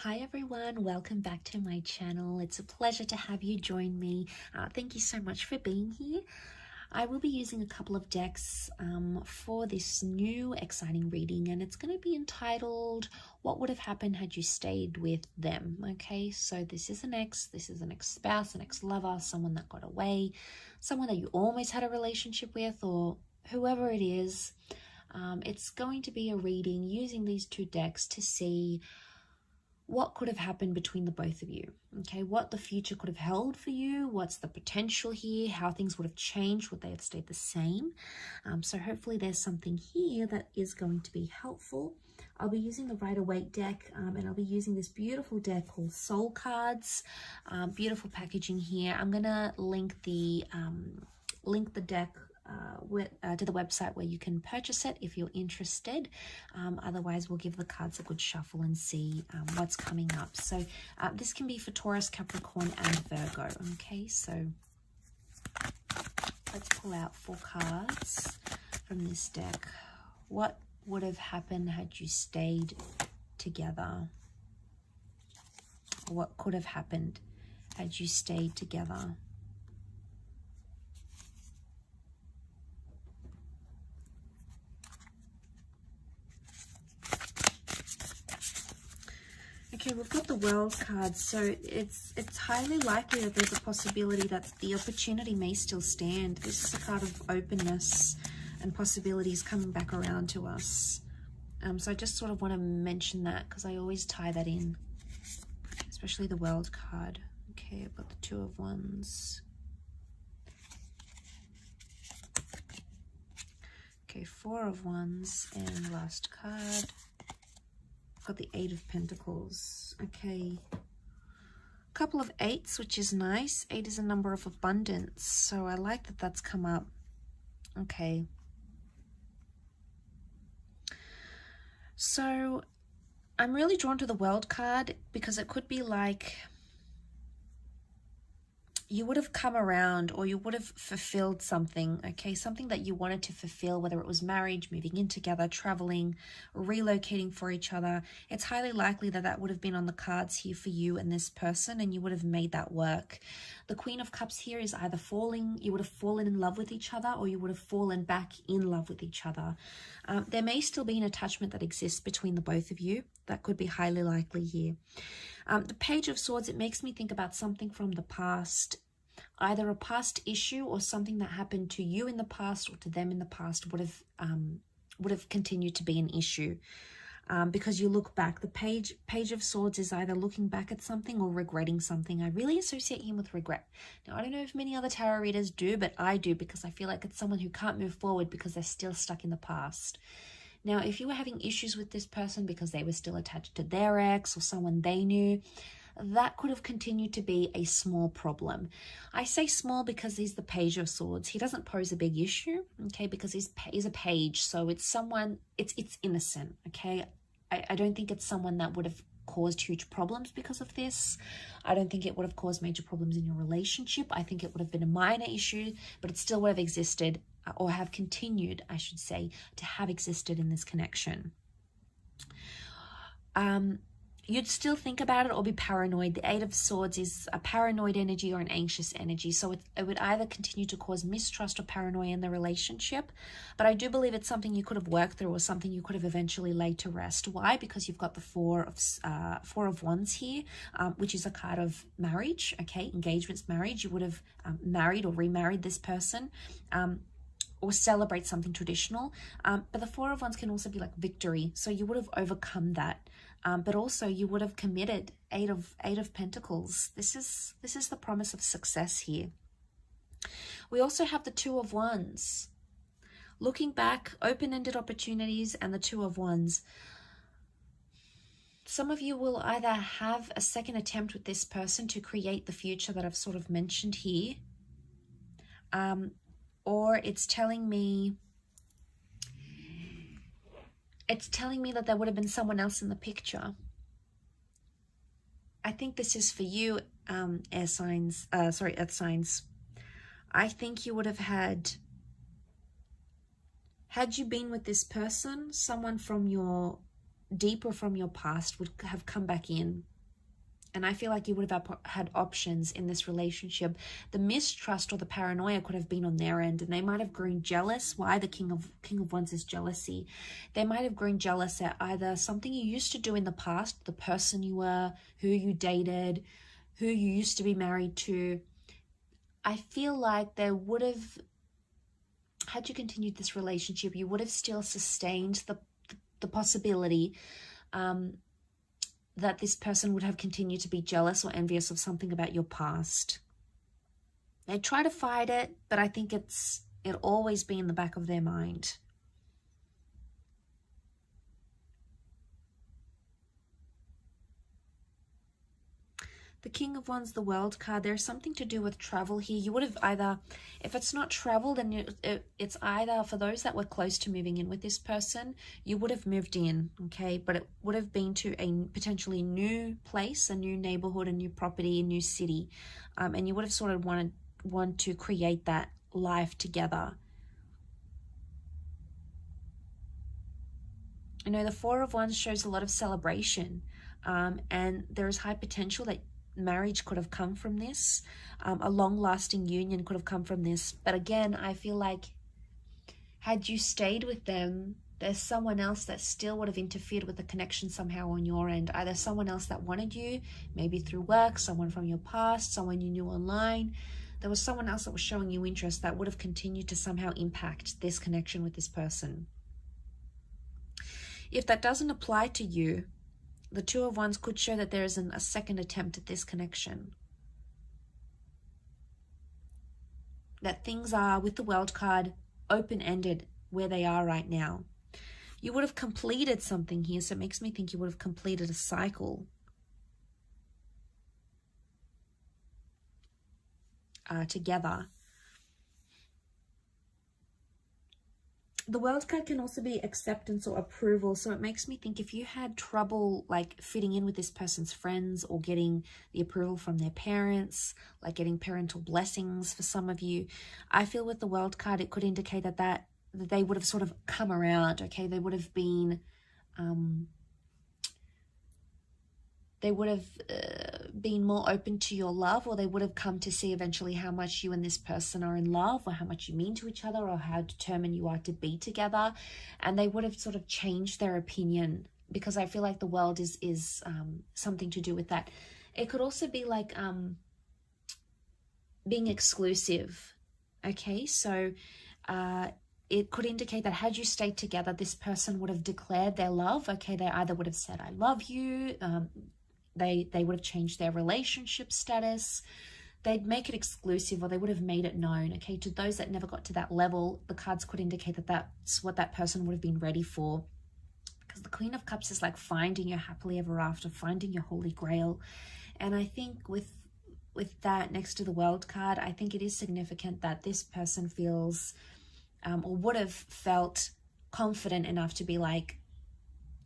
Hi everyone, welcome back to my channel. It's a pleasure to have you join me. Thank you so much for being here. I will be using a couple of decks for this new exciting reading, and it's going to be entitled What Would Have Happened Had You Stayed With Them? Okay, so this is an ex-spouse, an ex-lover, someone that got away, someone that you almost had a relationship with, or whoever it is. It's going to be a reading using these two decks to see what could have happened between the both of you, okay? What the future could have held for you, what's the potential here, how things would have changed, would they have stayed the same? So hopefully there's something here that is going to be helpful. I'll be using the Rider-Waite deck, and I'll be using this beautiful deck called Soul Cards. Beautiful packaging here. I'm gonna link the deck to the website where you can purchase it if you're interested. Otherwise, we'll give the cards a good shuffle and see what's coming up. So this can be for Taurus, Capricorn, and Virgo. Okay, so let's pull out 4 cards from this deck. What would have happened had you stayed together? What could have happened had you stayed together? Okay, we've got the World card, so it's highly likely that there's a possibility that the opportunity may still stand. This is a card of openness and possibilities coming back around to us. So I just sort of want to mention that because I always tie that in, especially the World card. Okay, I've got the 2 of Wands. Okay, 4 of Wands, and last card. Got the 8 of Pentacles. Okay, couple of 8s, which is nice. 8 is a number of abundance, so I like that that's come up. Okay, so I'm really drawn to the World card because it could be like you would have come around, or you would have fulfilled something, okay? Something that you wanted to fulfill, whether it was marriage, moving in together, traveling, relocating for each other. It's highly likely that that would have been on the cards here for you and this person, and you would have made that work. The Queen of Cups here is either you would have fallen in love with each other, or you would have fallen back in love with each other. There may still be an attachment that exists between the both of you. That could be highly likely here. The Page of Swords, it makes me think about something from the past, either a past issue or something that happened to you in the past or to them in the past would have continued to be an issue. Because you look back, the Page of Swords is either looking back at something or regretting something. I really associate him with regret. Now, I don't know if many other tarot readers do, but I do, because I feel like it's someone who can't move forward because they're still stuck in the past. Now, if you were having issues with this person because they were still attached to their ex or someone they knew, that could have continued to be a small problem. I say small because he's the Page of Swords. He doesn't pose a big issue, okay, because he's a page, so it's someone, it's innocent, okay? I don't think it's someone that would have caused huge problems because of this. I don't think it would have caused major problems in your relationship. I think it would have been a minor issue, but it still would have existed, or have continued, I should say, to have existed in this connection. You'd still think about it or be paranoid. The 8 of Swords is a paranoid energy or an anxious energy. So it would either continue to cause mistrust or paranoia in the relationship. But I do believe it's something you could have worked through, or something you could have eventually laid to rest. Why? Because you've got the 4 of Wands here, which is a card of marriage, okay? Engagements, marriage. You would have married or remarried this person. Or celebrate something traditional. But the 4 of Wands can also be like victory. So you would have overcome that. But also you would have committed. 8 of Pentacles. This is the promise of success here. We also have the 2 of Wands. Looking back, open-ended opportunities, and the 2 of Wands. Some of you will either have a second attempt with this person to create the future that I've sort of mentioned here. Or it's telling me that there would have been someone else in the picture. I think this is for you, earth signs. I think you would have had you been with this person, someone from your deeper from your past would have come back in. And I feel like you would have had options in this relationship. The mistrust or the paranoia could have been on their end, and they might have grown jealous. Why? The King of Wands is jealousy. They might have grown jealous at either something you used to do in the past, the person you were, who you dated, who you used to be married to. I feel like they would have, had you continued this relationship, you would have still sustained the possibility that this person would have continued to be jealous or envious of something about your past. They try to fight it, but I think it'll always be in the back of their mind. The King of Wands, the World card, there's something to do with travel here. You would have either, if it's not travel, then it's either for those that were close to moving in with this person, you would have moved in, okay? But it would have been to a potentially new place, a new neighborhood, a new property, a new city. And you would have sort of want to create that life together. You know, the Four of Wands shows a lot of celebration. And there is high potential that marriage could have come from this. A long-lasting union could have come from this. But again, I feel like had you stayed with them, there's someone else that still would have interfered with the connection somehow on your end. Either someone else that wanted you, maybe through work, someone from your past, someone you knew online. There was someone else that was showing you interest that would have continued to somehow impact this connection with this person. If that doesn't apply to you, the Two of Wands could show that there is a second attempt at this connection. That things are, with the World card, open-ended where they are right now. You would have completed something here, so it makes me think you would have completed a cycle. Together. The World card can also be acceptance or approval. So it makes me think if you had trouble like fitting in with this person's friends or getting the approval from their parents, like getting parental blessings for some of you, I feel with the World card, it could indicate that they would have sort of come around, okay? They would have been, been more open to your love, or they would have come to see eventually how much you and this person are in love, or how much you mean to each other, or how determined you are to be together. And they would have sort of changed their opinion, because I feel like the World is something to do with that. It could also be like being exclusive, okay? So it could indicate that had you stayed together, this person would have declared their love, okay? They either would have said, I love you, they would have changed their relationship status, they'd make it exclusive, or they would have made it known, okay? To those that never got to that level, the cards could indicate that that's what that person would have been ready for. Because the Queen of Cups is like finding your happily ever after, finding your holy grail. And I think with that next to the World card, I think it is significant that this person feels or would have felt confident enough to be like,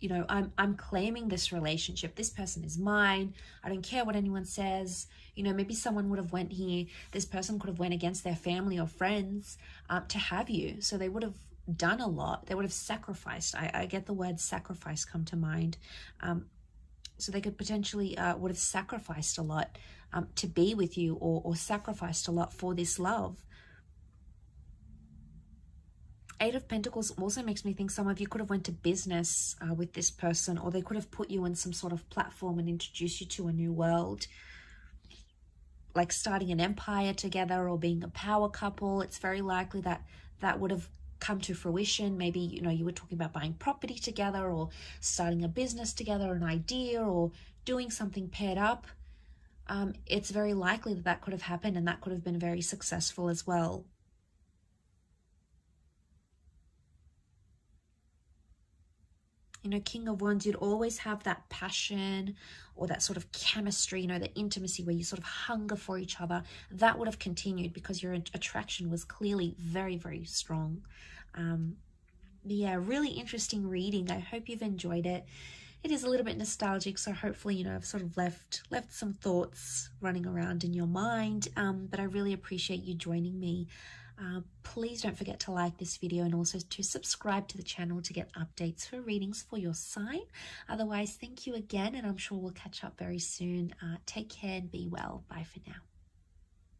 you know, I'm claiming this relationship. This person is mine. I don't care what anyone says. You know, maybe someone would have went here. This person could have went against their family or friends to have you. So they would have done a lot. They would have sacrificed. I get the word sacrifice come to mind. So they could potentially would have sacrificed a lot to be with you, or sacrificed a lot for this love. Eight of Pentacles also makes me think some of you could have went to business with this person, or they could have put you in some sort of platform and introduced you to a new world, like starting an empire together or being a power couple. It's very likely that that would have come to fruition. Maybe, you know, you were talking about buying property together, or starting a business together, an idea, or doing something paired up. It's very likely that could have happened, and that could have been very successful as well. You know, King of Wands, you'd always have that passion or that sort of chemistry, you know, the intimacy where you sort of hunger for each other. That would have continued because your attraction was clearly very, very strong. Yeah, really interesting reading. I hope you've enjoyed it. It is a little bit nostalgic, so hopefully, you know, I've sort of left some thoughts running around in your mind. But I really appreciate you joining me. Please don't forget to like this video and also to subscribe to the channel to get updates for readings for your sign. Otherwise, thank you again, and I'm sure we'll catch up very soon. Take care and be well. Bye for now.